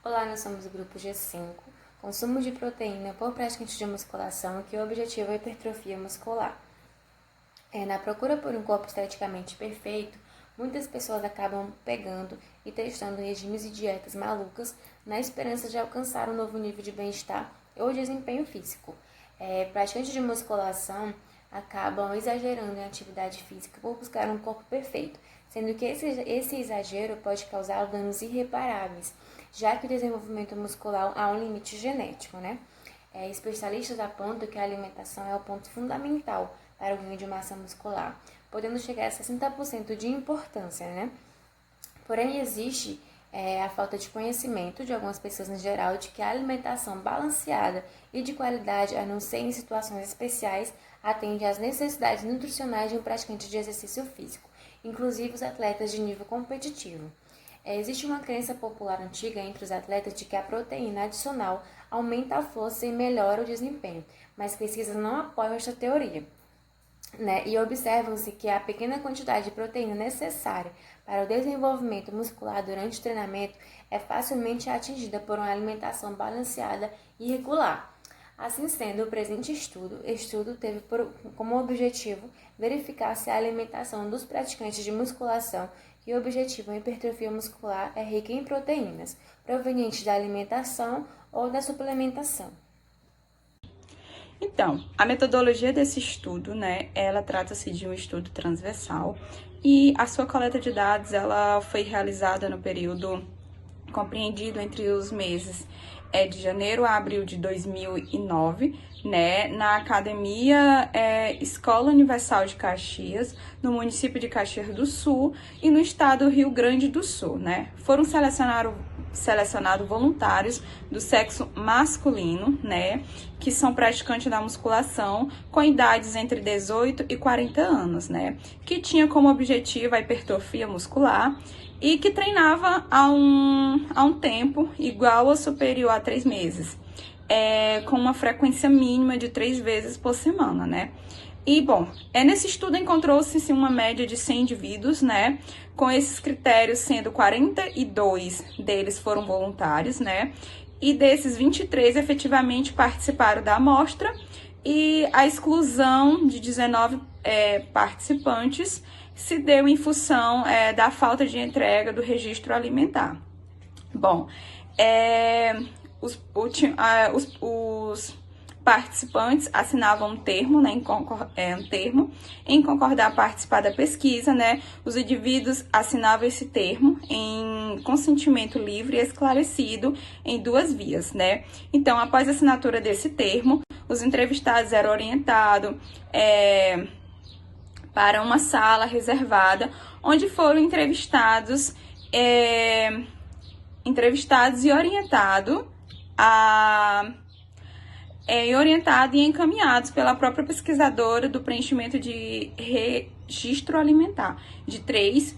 Olá, nós somos o grupo G5, consumo de proteína por praticante de musculação que o objetivo é a hipertrofia muscular. Na procura por um corpo esteticamente perfeito, muitas pessoas acabam pegando e testando regimes e dietas malucas na esperança de alcançar um novo nível de bem-estar ou desempenho físico. Praticantes de musculação acabam exagerando em atividade física por buscar um corpo perfeito, sendo que esse exagero pode causar danos irreparáveis, já que o desenvolvimento muscular há um limite genético, né? Especialistas apontam que a alimentação é o ponto fundamental para o ganho de massa muscular, podendo chegar a 60% de importância, né? Porém, existe a falta de conhecimento de algumas pessoas em geral de que a alimentação balanceada e de qualidade, a não ser em situações especiais, atende às necessidades nutricionais de um praticante de exercício físico, inclusive os atletas de nível competitivo. Existe uma crença popular antiga entre os atletas de que a proteína adicional aumenta a força e melhora o desempenho, mas pesquisas não apoiam esta teoria. E observam-se que a pequena quantidade de proteína necessária para o desenvolvimento muscular durante o treinamento é facilmente atingida por uma alimentação balanceada e regular. Assim sendo, o presente estudo teve como objetivo verificar se a alimentação dos praticantes de musculação que objetivam a hipertrofia muscular é rica em proteínas, provenientes da alimentação ou da suplementação. Então, a metodologia desse estudo, ela trata-se de um estudo transversal e a sua coleta de dados, ela foi realizada no período compreendido entre os meses de janeiro a abril de 2009, na Academia Escola Universal de Caxias, no município de Caxias do Sul e no estado do Rio Grande do Sul, Foram selecionados voluntários do sexo masculino, que são praticantes da musculação com idades entre 18 e 40 anos, que tinha como objetivo a hipertrofia muscular e que treinava há um tempo igual ou superior a 3 meses, com uma frequência mínima de 3 vezes por semana, E, bom, nesse estudo encontrou-se uma média de 100 indivíduos, com esses critérios sendo 42 deles foram voluntários, e desses 23 efetivamente participaram da amostra e a exclusão de 19 participantes se deu em função da falta de entrega do registro alimentar. Bom, os participantes assinavam um termo, em concordar a participar da pesquisa, Os indivíduos assinavam esse termo em consentimento livre e esclarecido em 2 vias, Então, após a assinatura desse termo, os entrevistados eram orientados para uma sala reservada, onde foram entrevistados e orientados e encaminhados pela própria pesquisadora do preenchimento de registro alimentar, de 3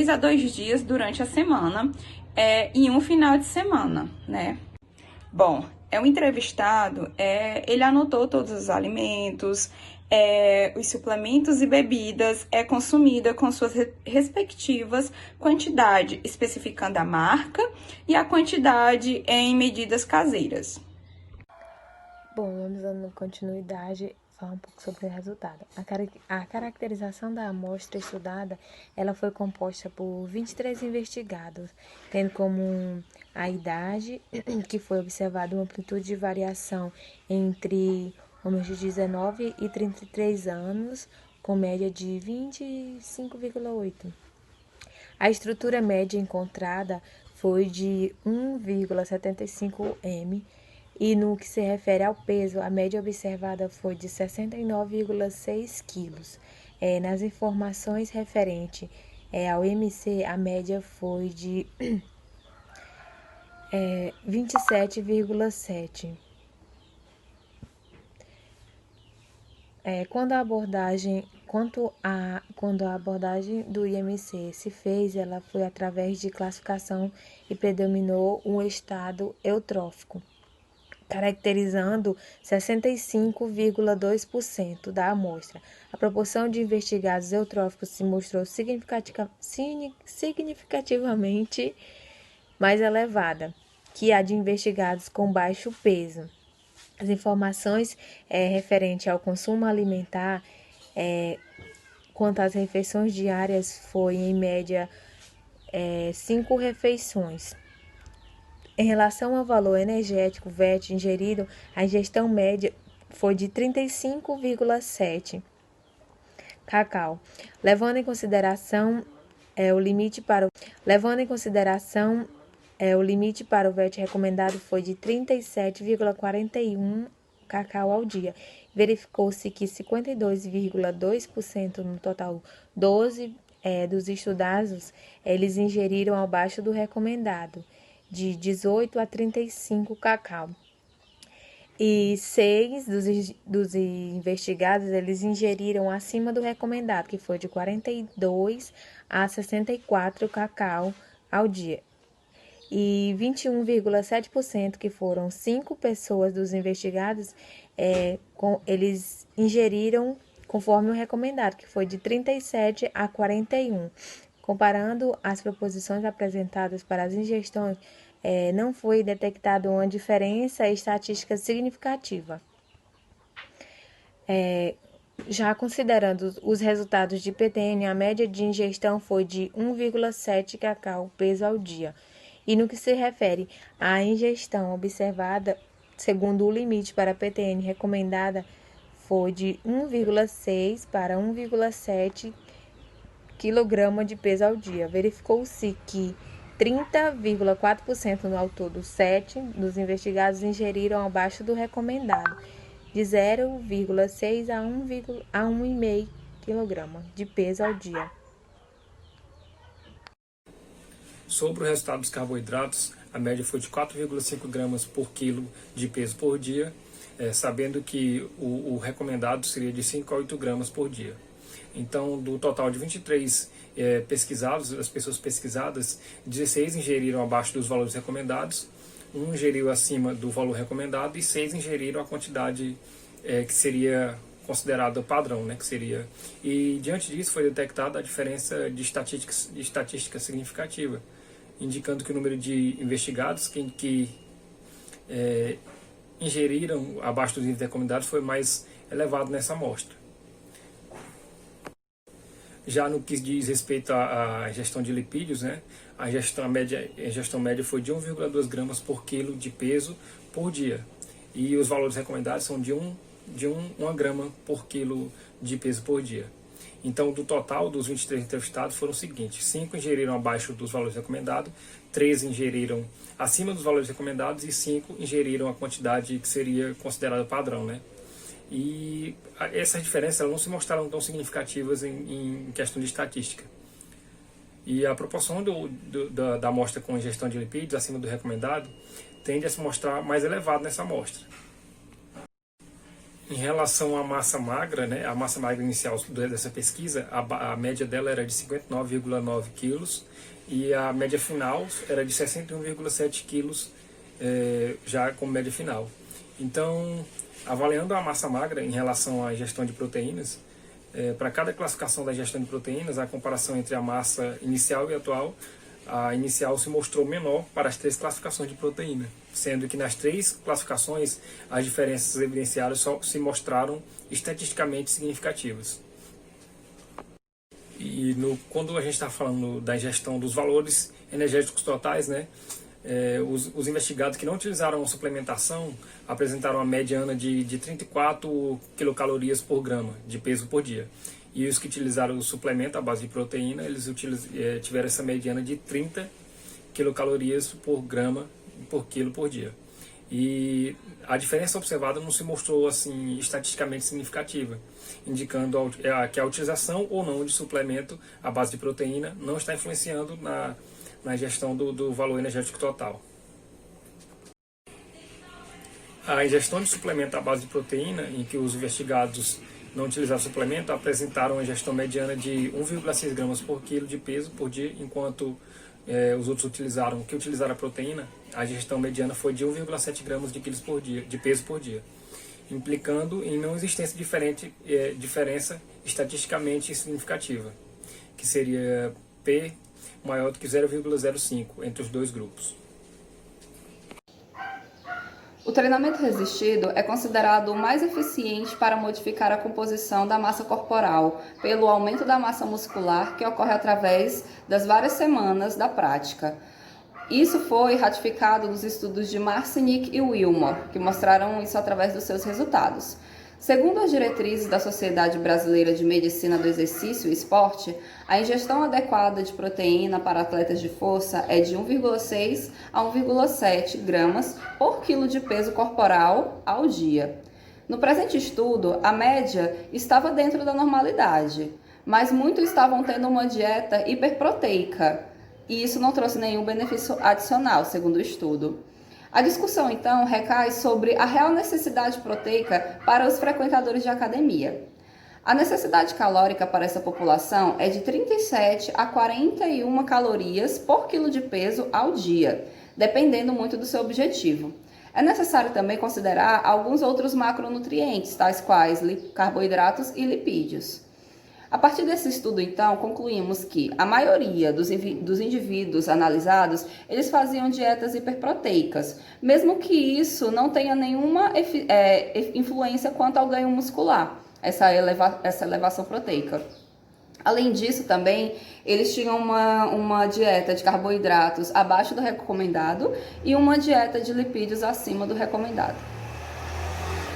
a 2 dias durante a semana e um final de semana, Bom, o entrevistado, ele anotou todos os alimentos, os suplementos e bebidas consumida com suas respectivas quantidades, especificando a marca e a quantidade em medidas caseiras. Bom, vamos dando continuidade, falar um pouco sobre o resultado. A caracterização da amostra estudada, ela foi composta por 23 investigados, tendo como a idade, que foi observada uma amplitude de variação entre homens de 19 e 33 anos, com média de 25,8. A estrutura média encontrada foi de 1,75 m, e no que se refere ao peso, a média observada foi de 69,6 quilos. Nas informações referentes ao MC, a média foi de 27,7. Quando a abordagem do IMC se fez, ela foi através de classificação e predominou um estado eutrófico, caracterizando 65,2% da amostra. A proporção de investigados eutróficos se mostrou significativamente mais elevada que a de investigados com baixo peso. As informações referentes ao consumo alimentar quanto às refeições diárias foi, em média, 5 refeições. Em relação ao valor energético VET ingerido, a ingestão média foi de 35,7 cacau, levando em consideração o limite para o VET recomendado foi de 37,41 cacau ao dia. Verificou-se que 52,2% no total 12 dos estudados, eles ingeriram abaixo do recomendado, de 18 a 35 cacau. E 6 dos investigados, eles ingeriram acima do recomendado, que foi de 42 a 64 cacau ao dia. E 21,7%, que foram 5 pessoas dos investigados, eles ingeriram conforme o recomendado, que foi de 37 a 41. Comparando as proposições apresentadas para as ingestões, não foi detectada uma diferença estatística significativa. Já considerando os resultados de PTN, a média de ingestão foi de 1,7 cacau peso ao dia. E no que se refere à ingestão observada, segundo o limite para a PTN recomendada, foi de 1,6 para 1,7 kg de peso ao dia. Verificou-se que 30,4% ao todo, 7 dos investigados ingeriram abaixo do recomendado, de 0,6 a 1,5 kg de peso ao dia. Sobre o resultado dos carboidratos, a média foi de 4,5 gramas por quilo de peso por dia, sabendo que o recomendado seria de 5 a 8 gramas por dia. Então, do total de 23 pesquisados, as pessoas pesquisadas, 16 ingeriram abaixo dos valores recomendados, 1 ingeriu acima do valor recomendado e 6 ingeriram a quantidade que seria considerada padrão, né, que seria. E diante disso foi detectada a diferença de estatística significativa, indicando que o número de investigados que ingeriram abaixo dos níveis recomendados foi mais elevado nessa amostra. Já no que diz respeito à ingestão de lipídios, né, a ingestão média foi de 1,2 gramas por quilo de peso por dia. E os valores recomendados são de 1 grama por quilo de peso por dia. Então, do total dos 23 entrevistados foram os seguintes: 5 ingeriram abaixo dos valores recomendados, 3 ingeriram acima dos valores recomendados e 5 ingeriram a quantidade que seria considerada padrão, né? E essas diferenças não se mostraram tão significativas em questão de estatística. E a proporção da amostra com ingestão de lipídios acima do recomendado tende a se mostrar mais elevado nessa amostra. Em relação à massa magra, né, a massa magra inicial dessa pesquisa, a média dela era de 59,9 quilos e a média final era de 61,7 quilos, já como média final. Então, avaliando a massa magra em relação à ingestão de proteínas, para cada classificação da ingestão de proteínas, a comparação entre a massa inicial e atual, a inicial se mostrou menor para as 3 classificações de proteína, sendo que nas 3 classificações as diferenças evidenciadas só se mostraram estatisticamente significativas. E quando a gente está falando da ingestão dos valores energéticos totais, né, os investigados que não utilizaram suplementação apresentaram a mediana de 34 quilocalorias por grama de peso por dia. E os que utilizaram o suplemento à base de proteína, eles tiveram essa mediana de 30 quilocalorias por grama por quilo por dia. E a diferença observada não se mostrou assim estatisticamente significativa, indicando que a utilização ou não de suplemento à base de proteína não está influenciando na ingestão do valor energético total. A ingestão de suplemento à base de proteína, em que os investigados não utilizaram suplemento, apresentaram uma ingestão mediana de 1,6 gramas por quilo de peso por dia, enquanto os outros que utilizaram a proteína, a ingestão mediana foi de 1,7 gramas de peso por dia, implicando em não existência diferença estatisticamente significativa, que seria P maior do que 0,05 entre os dois grupos. O treinamento resistido é considerado o mais eficiente para modificar a composição da massa corporal, pelo aumento da massa muscular que ocorre através das várias semanas da prática. Isso foi ratificado nos estudos de Marcinick e Wilmore, que mostraram isso através dos seus resultados. Segundo as diretrizes da Sociedade Brasileira de Medicina do Exercício e Esporte, a ingestão adequada de proteína para atletas de força é de 1,6 a 1,7 gramas por quilo de peso corporal ao dia. No presente estudo, a média estava dentro da normalidade, mas muitos estavam tendo uma dieta hiperproteica, e isso não trouxe nenhum benefício adicional, segundo o estudo. A discussão, então, recai sobre a real necessidade proteica para os frequentadores de academia. A necessidade calórica para essa população é de 37 a 41 calorias por quilo de peso ao dia, dependendo muito do seu objetivo. É necessário também considerar alguns outros macronutrientes, tais quais carboidratos e lipídios. A partir desse estudo, então, concluímos que a maioria dos indivíduos analisados, eles faziam dietas hiperproteicas, mesmo que isso não tenha nenhuma influência quanto ao ganho muscular, essa elevação proteica. Além disso, também, eles tinham uma dieta de carboidratos abaixo do recomendado e uma dieta de lipídios acima do recomendado.